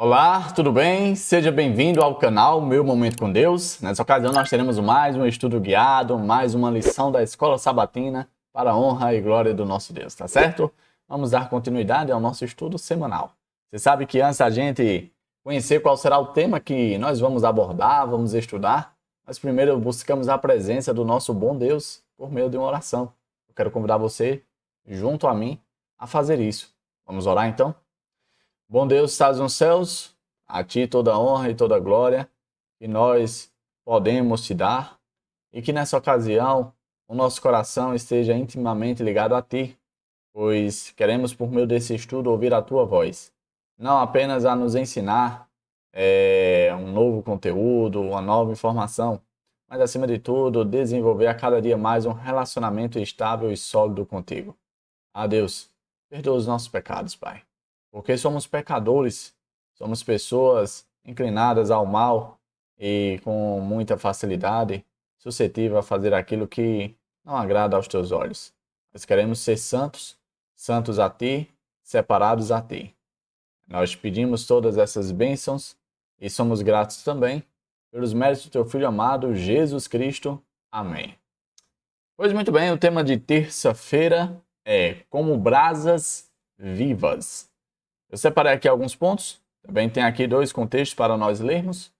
Olá, tudo bem? Seja bem-vindo ao canal Meu Momento com Deus. Nessa ocasião nós teremos mais um estudo guiado, mais uma lição da Escola Sabatina para a honra e glória do nosso Deus, tá certo? Vamos dar continuidade ao nosso estudo semanal. Você sabe que antes da gente conhecer qual será o tema que nós vamos abordar, vamos estudar, nós primeiro buscamos a presença do nosso bom Deus por meio de uma oração. Eu quero convidar você, junto a mim, a fazer isso. Vamos orar então? Bom Deus, estás nos céus, a ti toda honra e toda glória que nós podemos te dar e que nessa ocasião o nosso coração esteja intimamente ligado a ti, pois queremos por meio desse estudo ouvir a tua voz, não apenas a nos ensinar um novo conteúdo, uma nova informação, mas acima de tudo desenvolver a cada dia mais um relacionamento estável e sólido contigo. Ah, Deus, perdoa os nossos pecados, Pai. Porque somos pecadores, somos pessoas inclinadas ao mal e com muita facilidade, suscetível a fazer aquilo que não agrada aos teus olhos. Nós queremos ser santos, santos a ti, separados a ti. Nós pedimos todas essas bênçãos e somos gratos também pelos méritos do teu Filho amado, Jesus Cristo. Amém. Pois muito bem, o tema de terça-feira é como brasas vivas. Eu separei aqui alguns pontos, também tem aqui dois contextos para nós lermos.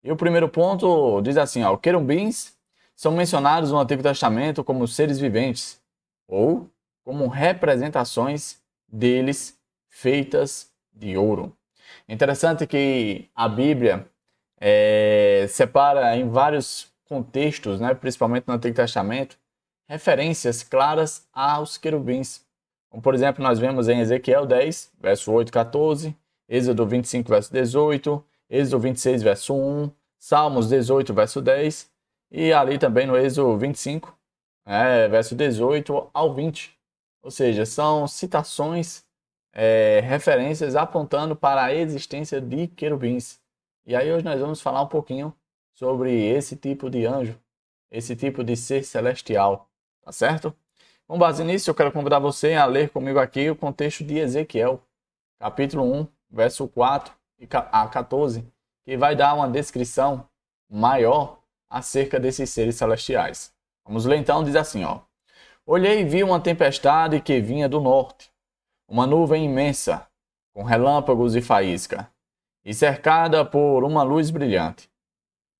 E o primeiro ponto diz assim, querubins são mencionados no Antigo Testamento como seres viventes, ou como representações deles feitas de ouro. Interessante que a Bíblia separa em vários contextos, né, principalmente no Antigo Testamento, referências claras aos querubins. Como, por exemplo, nós vemos em Ezequiel 10, verso 8 e 14, Êxodo 25, verso 18, Êxodo 26, verso 1, Salmos 18, verso 10, e ali também no Êxodo 25, verso 18 ao 20. Ou seja, são citações, referências apontando para a existência de querubins. E aí hoje nós vamos falar um pouquinho sobre esse tipo de anjo, esse tipo de ser celestial, tá certo? Com base nisso, eu quero convidar você a ler comigo aqui o contexto de Ezequiel, capítulo 1, verso 4 a 14, que vai dar uma descrição maior acerca desses seres celestiais. Vamos ler então, diz assim, Olhei e vi uma tempestade que vinha do norte, uma nuvem imensa, com relâmpagos e faísca, e cercada por uma luz brilhante.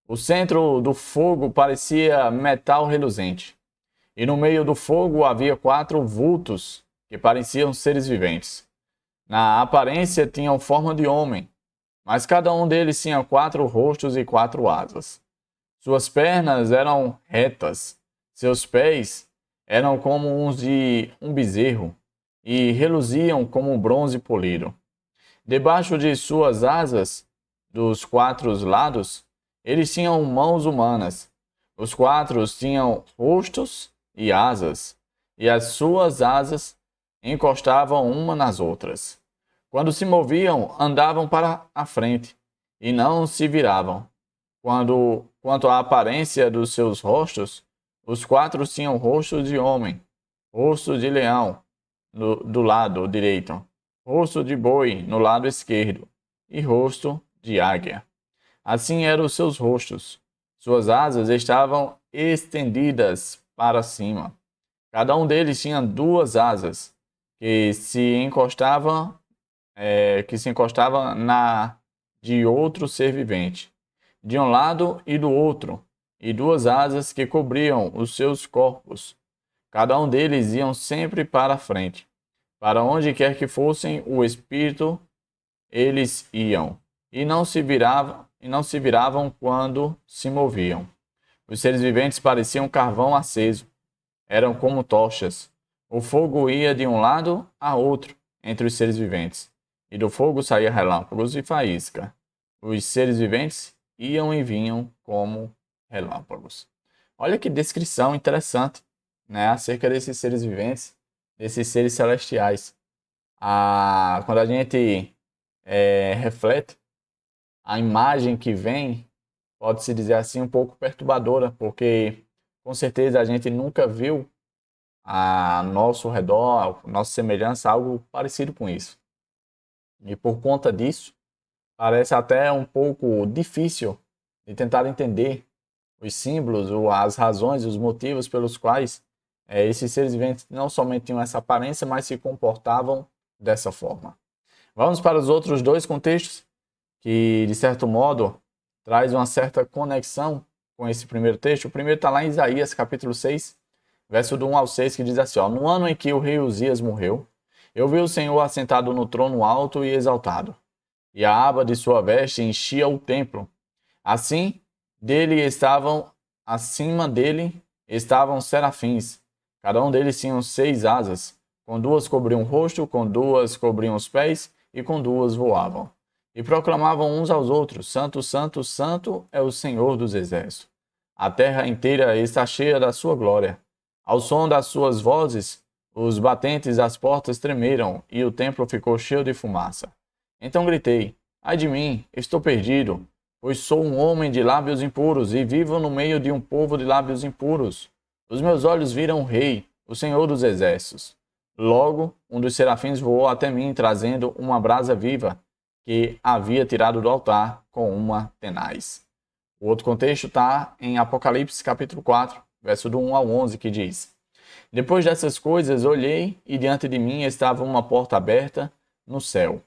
O centro do fogo parecia metal reluzente. E no meio do fogo havia 4 vultos que pareciam seres viventes. Na aparência tinham forma de homem, mas cada um deles tinha 4 rostos e 4 asas. Suas pernas eram retas, seus pés eram como os de um bezerro e reluziam como um bronze polido. Debaixo de suas asas, dos 4 lados, eles tinham mãos humanas. Os 4 tinham rostos e asas, e as suas asas encostavam uma nas outras. Quando se moviam, andavam para a frente, e não se viravam. Quanto à aparência dos seus rostos, os 4 tinham rostos de homem, rosto de leão do lado direito, rosto de boi no lado esquerdo, e rosto de águia. Assim eram os seus rostos. Suas asas estavam estendidas para cima. Cada um deles tinha 2 asas que se encostavam na de outro ser vivente, de um lado e do outro, e 2 asas que cobriam os seus corpos. Cada um deles iam sempre para a frente. Para onde quer que fossem o espírito, eles iam, e não se viravam quando se moviam. Os seres viventes pareciam carvão aceso, eram como tochas. O fogo ia de um lado a outro entre os seres viventes, e do fogo saía relâmpagos e faísca. Os seres viventes iam e vinham como relâmpagos. Olha que descrição interessante, né, acerca desses seres viventes, desses seres celestiais. Quando a gente reflete, a imagem que vem, pode-se dizer assim, um pouco perturbadora, porque com certeza a gente nunca viu a nosso redor, a nossa semelhança, algo parecido com isso. E por conta disso, parece até um pouco difícil de tentar entender os símbolos, ou as razões, os motivos pelos quais esses seres viventes não somente tinham essa aparência, mas se comportavam dessa forma. Vamos para os outros dois contextos, que de certo modo traz uma certa conexão com esse primeiro texto. O primeiro está lá em Isaías, capítulo 6, verso do 1 ao 6, que diz assim, ó, no ano em que o rei Uzias morreu, eu vi o Senhor assentado no trono alto e exaltado, e a aba de sua veste enchia o templo. Assim, acima dele estavam serafins. Cada um deles tinha 6 asas. Com 2 cobriam o rosto, com 2 cobriam os pés, e com 2 voavam. E proclamavam uns aos outros, Santo, Santo, Santo é o Senhor dos Exércitos. A terra inteira está cheia da sua glória. Ao som das suas vozes, os batentes das portas tremeram, e o templo ficou cheio de fumaça. Então gritei, ai de mim, estou perdido, pois sou um homem de lábios impuros e vivo no meio de um povo de lábios impuros. Os meus olhos viram o Rei, o Senhor dos Exércitos. Logo, um dos serafins voou até mim, trazendo uma brasa viva que havia tirado do altar com uma tenaz. O outro contexto está em Apocalipse capítulo 4, verso do 1 ao 11, que diz, depois dessas coisas olhei e diante de mim estava uma porta aberta no céu.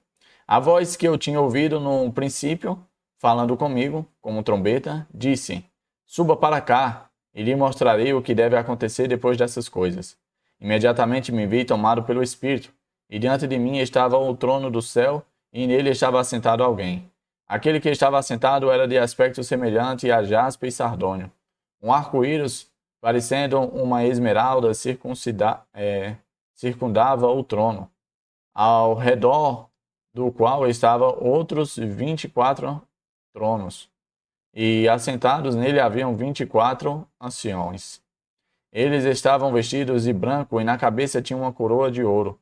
A voz que eu tinha ouvido no princípio, falando comigo, como trombeta, disse, suba para cá e lhe mostrarei o que deve acontecer depois dessas coisas. Imediatamente me vi tomado pelo Espírito, e diante de mim estava o trono do céu, e nele estava assentado alguém. Aquele que estava assentado era de aspecto semelhante a jaspe e sardônio. Um arco-íris, parecendo uma esmeralda, circundava o trono, ao redor do qual estavam outros 24 tronos, e assentados nele haviam 24 anciões. Eles estavam vestidos de branco e na cabeça tinham uma coroa de ouro.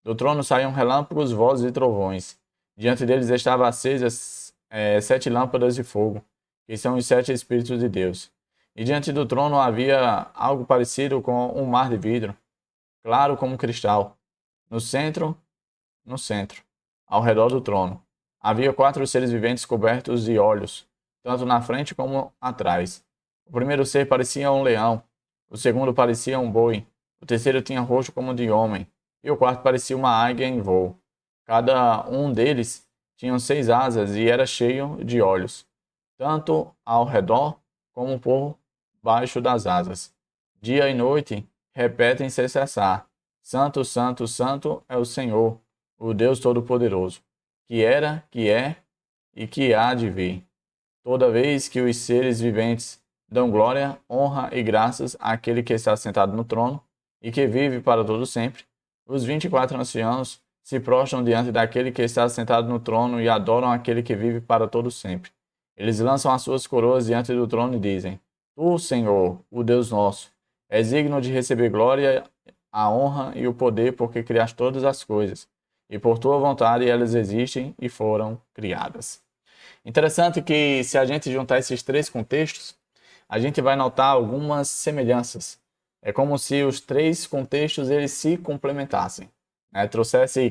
Do trono saíam relâmpagos, vozes e trovões. Diante deles estavam acesas 7 lâmpadas de fogo, que são os 7 Espíritos de Deus. E diante do trono havia algo parecido com um mar de vidro, claro como cristal. No centro, ao redor do trono, havia 4 seres viventes cobertos de olhos, tanto na frente como atrás. O primeiro ser parecia um leão, o segundo parecia um boi, o terceiro tinha rosto como de homem, e o quarto parecia uma águia em voo. Cada um deles tinha 6 asas e era cheio de olhos, tanto ao redor como por baixo das asas. Dia e noite repetem sem cessar, Santo, Santo, Santo é o Senhor, o Deus Todo-Poderoso, que era, que é e que há de vir. Toda vez que os seres viventes dão glória, honra e graças àquele que está sentado no trono e que vive para todo sempre, os 24 anciãos se prostram diante daquele que está sentado no trono e adoram aquele que vive para todo sempre. Eles lançam as suas coroas diante do trono e dizem, Tu, Senhor, o Deus nosso, és digno de receber glória, a honra e o poder, porque criaste todas as coisas, e por tua vontade elas existem e foram criadas. Interessante que, se a gente juntar esses 3 contextos, a gente vai notar algumas semelhanças. É como se os 3 contextos eles se complementassem, né?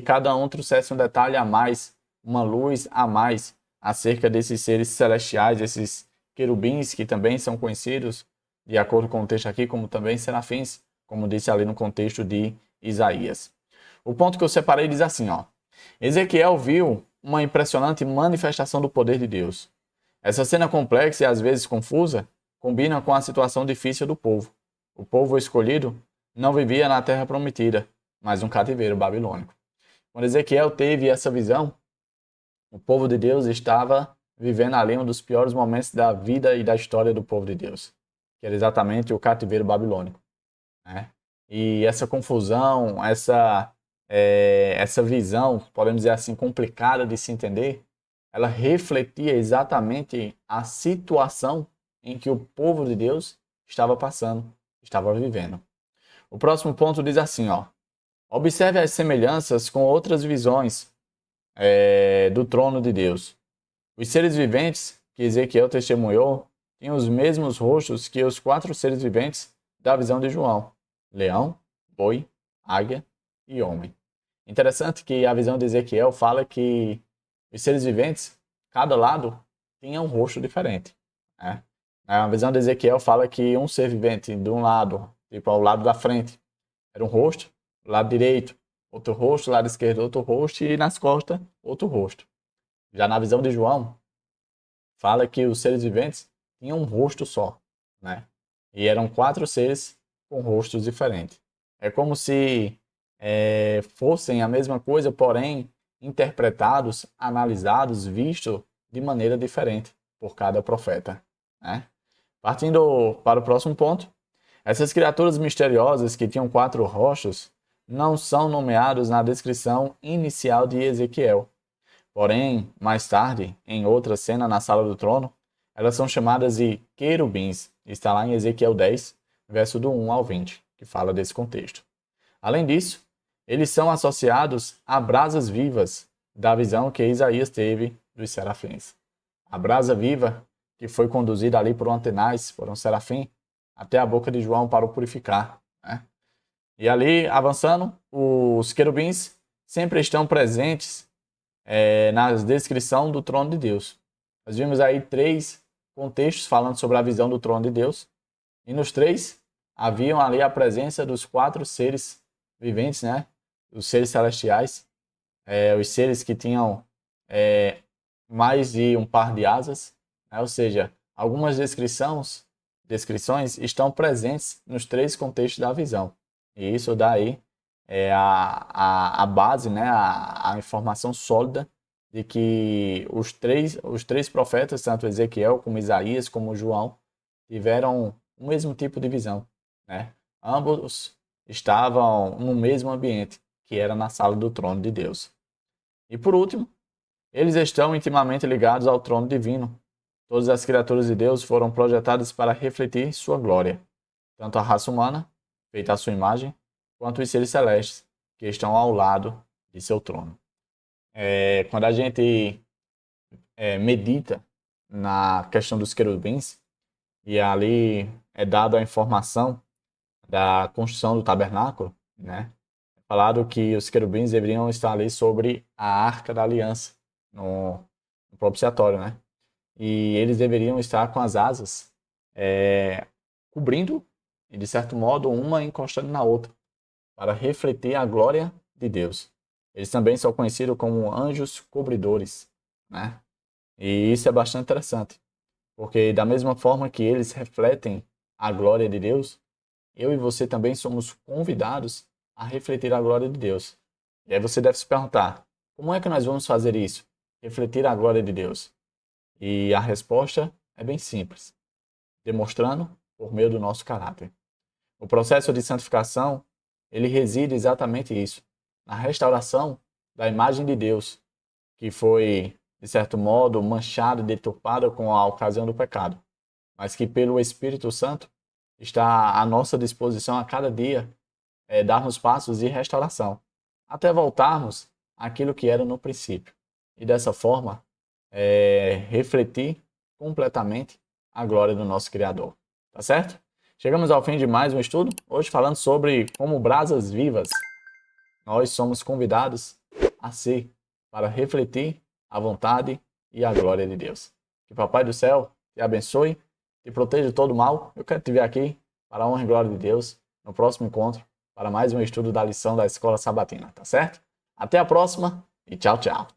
Cada um trouxesse um detalhe a mais, uma luz a mais acerca desses seres celestiais, esses querubins que também são conhecidos, de acordo com o texto aqui, como também serafins, como disse ali no contexto de Isaías. O ponto que eu separei diz assim, ó, Ezequiel viu uma impressionante manifestação do poder de Deus. Essa cena complexa e às vezes confusa combina com a situação difícil do povo. O povo escolhido não vivia na terra prometida, mas um cativeiro babilônico. Quando Ezequiel teve essa visão, o povo de Deus estava vivendo ali um dos piores momentos da vida e da história do povo de Deus, que era exatamente o cativeiro babilônico, né? E essa confusão, essa visão, podemos dizer assim, complicada de se entender, ela refletia exatamente a situação em que o povo de Deus estava passando, estava vivendo. O próximo ponto diz assim, ó, observe as semelhanças com outras visões do trono de Deus. Os seres viventes que Ezequiel testemunhou tinham os mesmos rostos que os 4 seres viventes da visão de João: leão, boi, águia e homem. Interessante que a visão de Ezequiel fala que os seres viventes, cada lado tinha um rosto diferente, né? A visão de Ezequiel fala que um ser vivente de um lado, tipo ao lado da frente, era um rosto, lado direito, outro rosto, lado esquerdo, outro rosto, e nas costas, outro rosto. Já na visão de João, fala que os seres viventes tinham um rosto só, né? E eram 4 seres com rostos diferentes. É como se fossem a mesma coisa, porém interpretados, analisados, vistos de maneira diferente por cada profeta, né? Partindo para o próximo ponto, essas criaturas misteriosas que tinham 4 rostos não são nomeados na descrição inicial de Ezequiel. Porém, mais tarde, em outra cena na sala do trono, elas são chamadas de querubins. Está lá em Ezequiel 10, verso do 1 ao 20, que fala desse contexto. Além disso, eles são associados a brasas vivas da visão que Isaías teve dos serafins. A brasa viva, que foi conduzida ali por um Antenais, por um serafim, até a boca de João para o purificar, né? E ali, avançando, os querubins sempre estão presentes na descrição do trono de Deus. Nós vimos aí 3 contextos falando sobre a visão do trono de Deus, e nos 3 haviam ali a presença dos 4 seres viventes, né? Os seres celestiais, os seres que tinham mais de um par de asas, né? Ou seja, algumas descrições estão presentes nos 3 contextos da visão. E isso dá aí a base, né? a informação sólida de que os três profetas, tanto Ezequiel como Isaías como João, tiveram o mesmo tipo de visão, né? Ambos estavam no mesmo ambiente, que era na sala do trono de Deus. E por último, eles estão intimamente ligados ao trono divino. Todas as criaturas de Deus foram projetadas para refletir sua glória, tanto a raça humana, feita à sua imagem, quanto os seres celestes, que estão ao lado de seu trono. Quando a gente medita na questão dos querubins, e ali é dada a informação da construção do tabernáculo, né? É falado que os querubins deveriam estar ali sobre a Arca da Aliança, no propiciatório, né? E eles deveriam estar com as asas cobrindo, e de certo modo, uma encostando na outra, para refletir a glória de Deus. Eles também são conhecidos como anjos cobridores, né? E isso é bastante interessante, porque da mesma forma que eles refletem a glória de Deus, eu e você também somos convidados a refletir a glória de Deus. E aí você deve se perguntar, como é que nós vamos fazer isso? Refletir a glória de Deus. E a resposta é bem simples, demonstrando por meio do nosso caráter. O processo de santificação, ele reside exatamente isso, na restauração da imagem de Deus, que foi, de certo modo, manchada e deturpada com a ocasião do pecado, mas que pelo Espírito Santo está à nossa disposição a cada dia darmos passos de restauração, até voltarmos àquilo que era no princípio. E dessa forma, refletir completamente a glória do nosso Criador. Tá certo? Chegamos ao fim de mais um estudo, hoje falando sobre como brasas vivas nós somos convidados a ser para refletir a vontade e a glória de Deus. Que o Papai do Céu te abençoe, te proteja de todo mal. Eu quero te ver aqui, para a honra e glória de Deus, no próximo encontro, para mais um estudo da lição da Escola Sabatina, tá certo? Até a próxima e tchau, tchau.